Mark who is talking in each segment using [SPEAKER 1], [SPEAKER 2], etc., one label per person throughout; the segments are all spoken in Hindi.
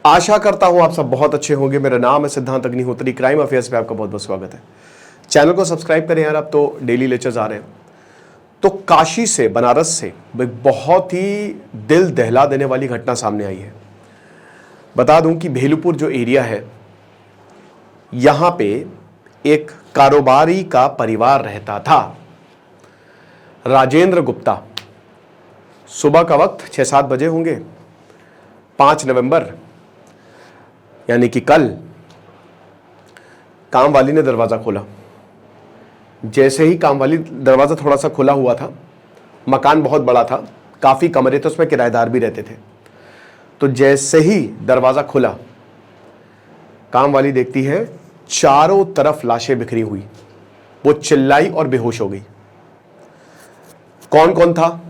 [SPEAKER 1] आशा करता हूं आप सब बहुत अच्छे होंगे। मेरा नाम है सिद्धांत अग्निहोत्री। क्राइम अफेयर्स पे आपका बहुत बहुत स्वागत है। चैनल को सब्सक्राइब करें यार, अब तो डेली लेक्चर्स आ रहे हैं। तो काशी से, बनारस से एक बहुत ही दिल दहला देने वाली घटना सामने आई है। बता दूं कि भेलूपुर जो एरिया है, यहां पे एक कारोबारी का परिवार रहता था, राजेंद्र गुप्ता। सुबह का वक्त 6-7 बजे होंगे, 5 नवंबर यानी कि कल। काम वाली ने दरवाजा खोला। जैसे ही काम वाली, दरवाजा थोड़ा सा खुला हुआ था, मकान बहुत बड़ा था, काफी कमरे थे, उसमें किराएदार भी रहते थे। तो जैसे ही दरवाजा खुला, काम वाली देखती है चारों तरफ लाशें बिखरी हुई। वो चिल्लाई और बेहोश हो गई। कौन कौन था?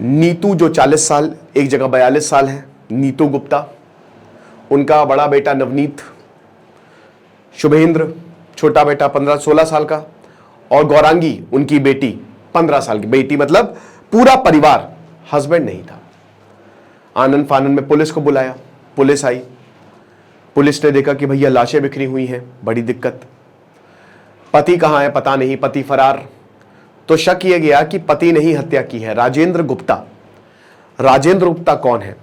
[SPEAKER 1] नीतू जो 40 साल, एक जगह 42 साल है, नीतू गुप्ता, उनका बड़ा बेटा नवनीत, शुभेंद्र छोटा बेटा 15-16 साल का, और गौरांगी उनकी बेटी 15 साल की। बेटी मतलब पूरा परिवार, हस्बैंड नहीं था। आनंद फानन में पुलिस को बुलाया, पुलिस आई। पुलिस ने देखा कि भैया लाशें बिखरी हुई हैं, बड़ी दिक्कत। पति कहां है पता नहीं, पति फरार। तो शक किया गया कि पति ने ही हत्या की है, राजेंद्र गुप्ता। राजेंद्र गुप्ता कौन है?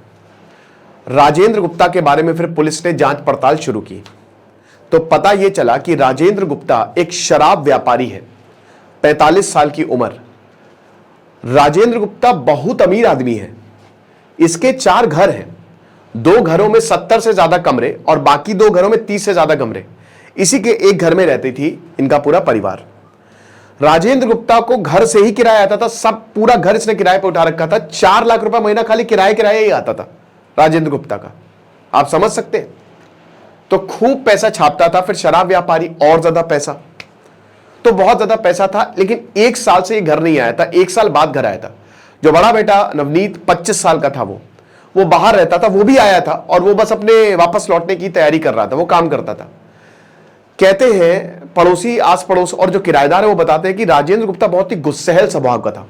[SPEAKER 1] राजेंद्र गुप्ता के बारे में फिर पुलिस ने जांच पड़ताल शुरू की तो पता यह चला कि राजेंद्र गुप्ता एक शराब व्यापारी है, 45 साल की उम्र। राजेंद्र गुप्ता बहुत अमीर आदमी है। इसके 4 घर हैं, 2 घरों में 70 से ज्यादा कमरे और बाकी 2 घरों में 30 से ज्यादा कमरे। इसी के एक घर में रहती थी इनका पूरा परिवार। राजेंद्र गुप्ता को घर से ही किराया आता था, सब पूरा घर इसने किराए पर उठा रखा था। 4 लाख रुपए महीना खाली किराया ही आता था राजेंद्र गुप्ता का। आप समझ सकते हैं? तो खूब पैसा छापता था। फिर शराब व्यापारी, और ज्यादा पैसा, तो बहुत ज्यादा पैसा था। लेकिन 1 साल से ये घर नहीं आया था, 1 साल बाद घर आया था। जो बड़ा बेटा नवनीत 25 साल का था, वो बाहर रहता था, वो भी आया था और वो बस अपने वापस लौटने की तैयारी कर रहा था, वो काम करता था। कहते हैं पड़ोसी, आस पड़ोस और जो किराएदार है वो बताते हैं कि राजेंद्र गुप्ता बहुत ही गुस्सैल स्वभाव का था,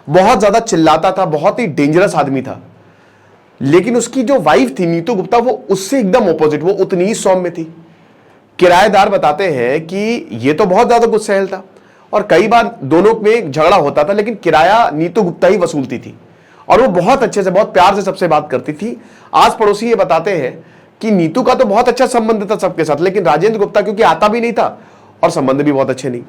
[SPEAKER 1] बहुत ज्यादा चिल्लाता था, बहुत ही डेंजरस आदमी था। लेकिन उसकी जो वाइफ थी नीतू गुप्ता, वो उससे एकदम ऑपोजिट, वो उतनी ही सौम्य थी। किराएदार बताते हैं कि ये तो बहुत ज्यादा गुस्सैल था और कई बार दोनों में झगड़ा होता था, लेकिन किराया नीतू गुप्ता ही वसूलती थी और वो बहुत अच्छे से, बहुत प्यार से सबसे बात करती थी। आस पड़ोसी ये बताते हैं कि नीतू का तो बहुत अच्छा संबंध था सबके साथ, लेकिन राजेंद्र गुप्ता क्योंकि आता भी नहीं था और संबंध भी बहुत अच्छे नहीं।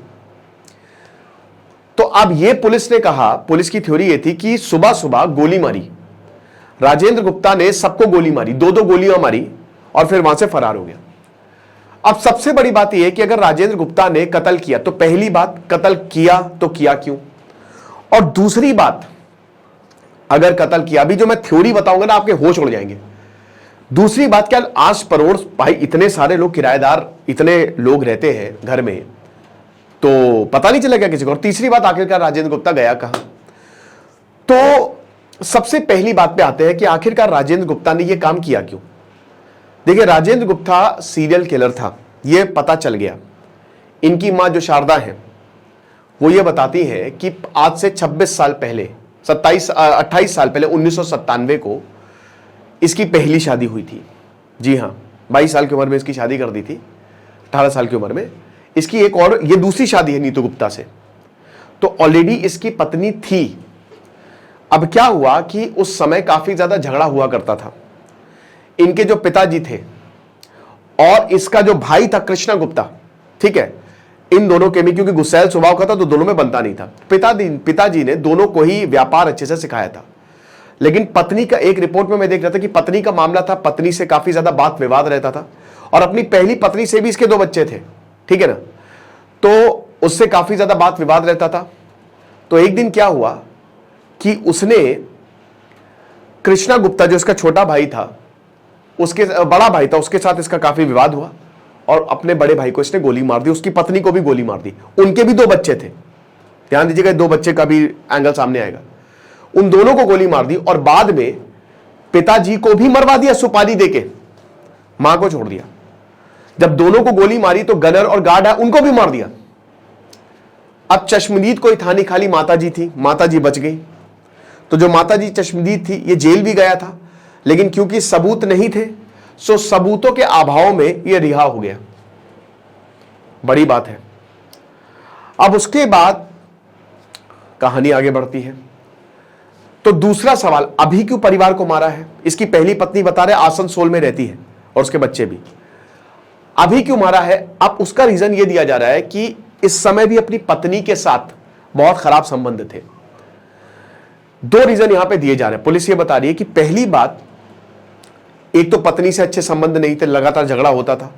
[SPEAKER 1] तो अब ये पुलिस ने कहा, पुलिस की थ्योरी ये थी कि सुबह सुबह गोली मारी, राजेंद्र गुप्ता ने सबको गोली मारी, 2-2 गोलियां मारी और फिर वहां से फरार हो गया। अब सबसे बड़ी बात यह है कि अगर राजेंद्र गुप्ता ने कत्ल किया तो पहली बात, कत्ल किया तो किया क्यों? और दूसरी बात, अगर कत्ल किया, अभी जो मैं थ्योरी बताऊंगा ना, आपके होश उड़ जाएंगे। दूसरी बात, क्या आस पड़ोस भाई इतने सारे लोग, किराएदार इतने लोग रहते हैं घर में, तो पता नहीं चला क्या किसी को? और तीसरी बात, आखिरकार राजेंद्र गुप्ता गया कहां? तो सबसे पहली बात पे आते हैं कि आखिरकार राजेंद्र गुप्ता ने यह काम किया क्यों? देखिए, राजेंद्र गुप्ता सीरियल किलर था, यह पता चल गया। इनकी मां जो शारदा है, वो ये बताती है कि आज से 26 साल पहले, 28 साल पहले, 1997 को इसकी पहली शादी हुई थी। जी हां, 22 साल की उम्र में इसकी शादी कर दी थी, 18 साल की उम्र में। इसकी एक और, ये दूसरी शादी है नीतू गुप्ता से। तो ऑलरेडी इसकी पत्नी थी। अब क्या हुआ कि उस समय काफी ज्यादा झगड़ा हुआ करता था। इनके जो पिताजी थे और इसका जो भाई था कृष्णा गुप्ता, ठीक है, इन दोनों के भी क्योंकि गुस्सैल स्वभाव का था तो दोनों में बनता नहीं था। पिताजी ने दोनों को ही व्यापार अच्छे से सिखाया था। लेकिन पत्नी का, एक रिपोर्ट में मैं देख रहा था कि पत्नी का मामला था, पत्नी से काफी ज्यादा बात विवाद रहता था और अपनी पहली पत्नी से भी इसके 2 बच्चे थे, ठीक है ना, तो उससे काफी ज्यादा बात विवाद रहता था। तो एक दिन क्या हुआ कि उसने कृष्णा गुप्ता, जो इसका छोटा भाई था, उसके बड़ा भाई था, उसके साथ इसका काफी विवाद हुआ और अपने बड़े भाई को इसने गोली मार दी, उसकी पत्नी को भी गोली मार दी। उनके भी 2 बच्चे थे, ध्यान दीजिएगा, 2 बच्चे का भी एंगल सामने आएगा। उन दोनों को गोली मार दी और बाद में पिताजी को भी मरवा दिया सुपारी देके, मां को छोड़ दिया। जब दोनों को गोली मारी तो गनर और गार्ड है उनको भी मार दिया। अब चश्मदीद कोई था नहीं, खाली माताजी थी, माताजी बच गई। तो जो माताजी चश्मदीद थी, ये जेल भी गया था, लेकिन क्योंकि सबूत नहीं थे, सो सबूतों के अभाव में यह रिहा हो गया। बड़ी बात है। अब उसके बाद कहानी आगे बढ़ती है। तो दूसरा सवाल, अभी क्यों परिवार को मारा है? इसकी पहली पत्नी बता रहे आसनसोल में रहती है और उसके बच्चे भी। अभी क्यों मारा है? अब उसका रीजन यह दिया जा रहा है कि इस समय भी अपनी पत्नी के साथ बहुत खराब संबंध थे। दो रीजन यहां पे दिए जा रहे हैं। पुलिस ये बता रही है कि पहली बात, एक तो पत्नी से अच्छे संबंध नहीं थे, लगातार झगड़ा होता था।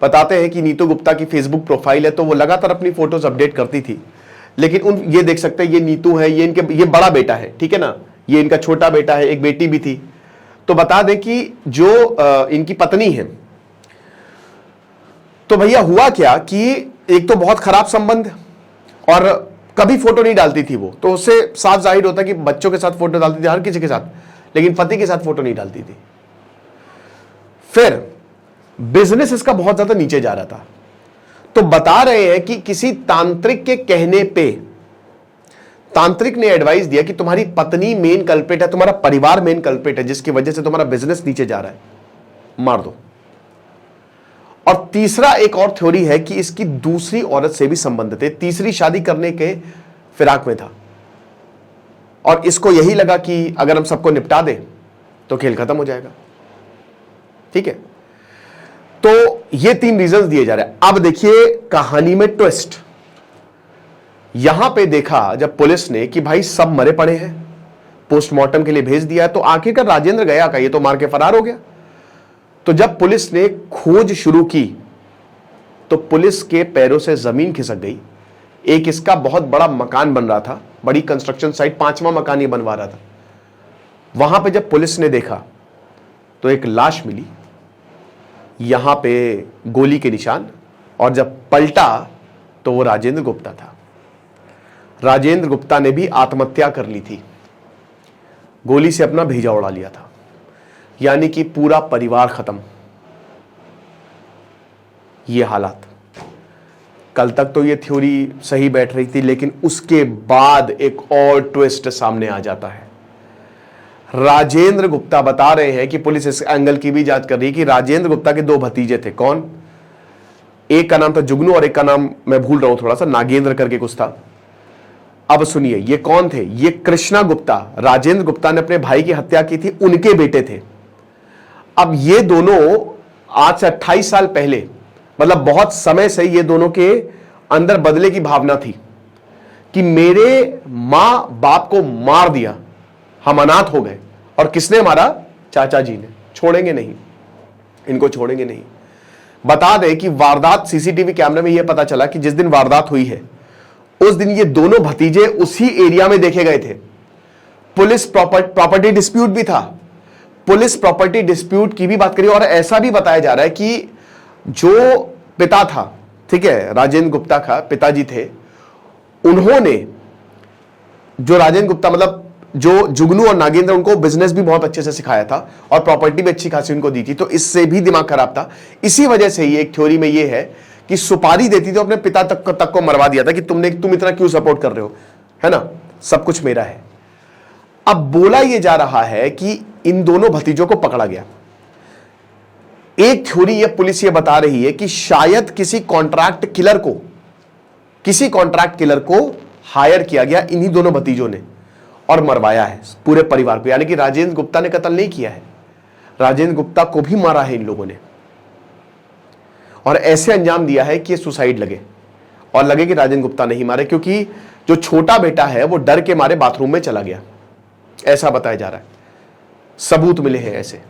[SPEAKER 1] बताते हैं कि नीतू गुप्ता की फेसबुक प्रोफाइल है तो वो लगातार अपनी फोटोज अपडेट करती थी, लेकिन ये देख सकते हैं ये नीतू है, ये बड़ा बेटा है, ठीक है ना, ये इनका छोटा बेटा है, एक बेटी भी थी। तो बता दें कि जो इनकी पत्नी है, तो भैया हुआ क्या कि एक तो बहुत खराब संबंध और कभी फोटो नहीं डालती थी वो, तो उससे साफ जाहिर होता कि बच्चों के साथ फोटो डालती थी, हर किसी के साथ, लेकिन पति के साथ फोटो नहीं डालती थी। फिर बिजनेस इसका बहुत ज्यादा नीचे जा रहा था। तो बता रहे हैं कि किसी तांत्रिक के कहने पे तांत्रिक ने एडवाइस दिया कि तुम्हारी पत्नी मेन कल्प्रिट है, तुम्हारा परिवार मेन कल्प्रिट है, जिसकी वजह से तुम्हारा बिजनेस नीचे जा रहा है, मार दो। और तीसरा एक और थ्योरी है कि इसकी दूसरी औरत से भी संबंध थे, तीसरी शादी करने के फिराक में था और इसको यही लगा कि अगर हम सबको निपटा दें तो खेल खत्म हो जाएगा। ठीक है, तो ये तीन रीजंस दिए जा रहे हैं। अब देखिए कहानी में ट्विस्ट। यहां पे देखा जब पुलिस ने कि भाई सब मरे पड़े हैं, पोस्टमार्टम के लिए भेज दिया है, तो आखिरकार राजेंद्र गया का, ये तो मार के फरार हो गया। तो जब पुलिस ने खोज शुरू की तो पुलिस के पैरों से जमीन खिसक गई। एक इसका बहुत बड़ा मकान बन रहा था, बड़ी कंस्ट्रक्शन साइट, 5वां मकान ये बनवा रहा था। वहां पे जब पुलिस ने देखा तो एक लाश मिली, यहां पे गोली के निशान, और जब पलटा तो वो राजेंद्र गुप्ता था। राजेंद्र गुप्ता ने भी आत्महत्या कर ली थी, गोली से अपना भेजा उड़ा लिया था, यानी कि पूरा परिवार खत्म। ये हालात, कल तक तो ये थ्योरी सही बैठ रही थी, लेकिन उसके बाद एक और ट्विस्ट सामने आ जाता है। राजेंद्र गुप्ता बता रहे हैं कि पुलिस इस एंगल की भी जांच कर रही है कि राजेंद्र गुप्ता के दो भतीजे थे। कौन? एक का नाम था जुगनू और एक का नाम मैं भूल रहा हूं थोड़ा सा, नागेंद्र करके कुछ था। अब सुनिए ये कौन थे? ये कृष्णा गुप्ता, राजेंद्र गुप्ता ने अपने भाई की हत्या की थी, उनके बेटे थे। अब ये दोनों आज से 28 साल पहले, मतलब बहुत समय से ये दोनों के अंदर बदले की भावना थी कि मेरे मां बाप को मार दिया, हम अनाथ हो गए, और किसने मारा? चाचा जी ने। छोड़ेंगे नहीं, इनको छोड़ेंगे नहीं। बता दें कि वारदात सीसीटीवी कैमरे में यह पता चला कि जिस दिन वारदात हुई है उस दिन ये दोनों भतीजे उसी एरिया में देखे गए थे। पुलिस प्रॉपर्टी डिस्प्यूट भी था, पुलिस प्रॉपर्टी डिस्प्यूट की भी बात करी, और ऐसा भी बताया जा रहा है कि जो पिता था, ठीक है, राजेंद्र गुप्ता का पिताजी थे, उन्होंने, जो राजेंद्र गुप्ता मतलब जो जुगनू और नागेंद्र, उनको बिजनेस भी बहुत अच्छे से सिखाया था और प्रॉपर्टी भी अच्छी खासी उनको दी थी, तो इससे भी दिमाग खराब था। इसी वजह से ये एक थ्योरी में ये है कि सुपारी देती थी, अपने पिता तक को मरवा दिया था कि तुम इतना क्यों सपोर्ट कर रहे हो, है ना, सब कुछ मेरा है। अब बोला यह जा रहा है कि इन दोनों भतीजों को पकड़ा गया। एक थ्योरी ये पुलिस ये बता रही है कि शायद किसी कॉन्ट्रैक्ट किलर को हायर किया गया इन्हीं दोनों भतीजों ने और मरवाया है पूरे परिवार को, यानी कि राजेंद्र गुप्ता ने कत्ल नहीं किया है, राजेंद्र गुप्ता को भी मारा है इन लोगों ने, और ऐसे अंजाम दिया है कि सुसाइड लगे और लगे कि राजेंद्र गुप्ता नहीं मारे, क्योंकि जो छोटा बेटा है वो डर के मारे बाथरूम में चला गया, ऐसा बताया जा रहा है, सबूत मिले हैं ऐसे।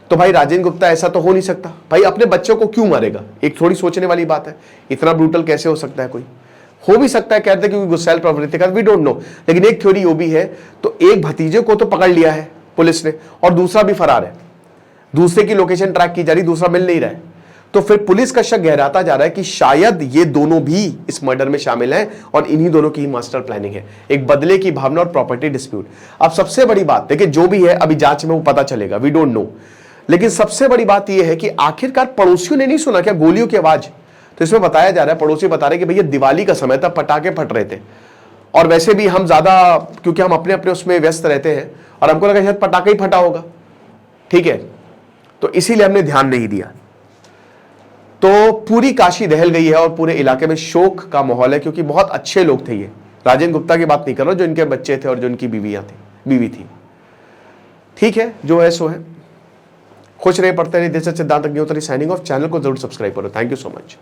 [SPEAKER 1] तो भाई राजेंद्र गुप्ता ऐसा तो हो नहीं सकता, भाई अपने बच्चों को क्यों मारेगा? एक थोड़ी सोचने वाली बात है, इतना ब्रूटल कैसे हो सकता है कोई? हो भी सकता है कहते क्योंकि गुस्सैल प्रवृत्ति का, वी डोंट नो, लेकिन एक थ्योरी वो भी है। तो एक भतीजे को तो पकड़ लिया है पुलिस ने और दूसरा भी फरार है, दूसरे की लोकेशन ट्रैक की जा रही, दूसरा मिल नहीं रहा है। तो फिर पुलिस का शक गहराता जा रहा है कि शायद ये दोनों भी इस मर्डर में शामिल हैं और इन्हीं दोनों की ही मास्टर प्लानिंग है, एक बदले की भावना और प्रॉपर्टी डिस्प्यूट। अब सबसे बड़ी बात देखिए, जो भी है अभी जांच में वो पता चलेगा, वी डोंट नो, लेकिन सबसे बड़ी बात यह है कि आखिरकार पड़ोसियों ने नहीं सुना क्या गोलियों की आवाज? तो इसमें बताया जा रहा है, पड़ोसी बता रहे कि भैया दिवाली का समय था, पटाखे फट रहे थे, और वैसे भी हम ज्यादा क्योंकि हम अपने अपने उसमें व्यस्त रहते हैं और हमको लगा शायद पटाखा ही फटा होगा, ठीक है, तो इसीलिए हमने ध्यान नहीं दिया। तो पूरी काशी दहल गई है और पूरे इलाके में शोक का माहौल है, क्योंकि बहुत अच्छे लोग थे ये। राजेंद्र गुप्ता की बात नहीं कर रहा, जो इनके बच्चे थे और जो इनकी बीवी थी। ठीक है, जो है सो है। खुश रहे, पढ़ते रहे। दिस इज सिद्धांत अग्निहोत्री साइनिंग ऑफ। चैनल को जरूर सब्सक्राइब करो। Thank you so much.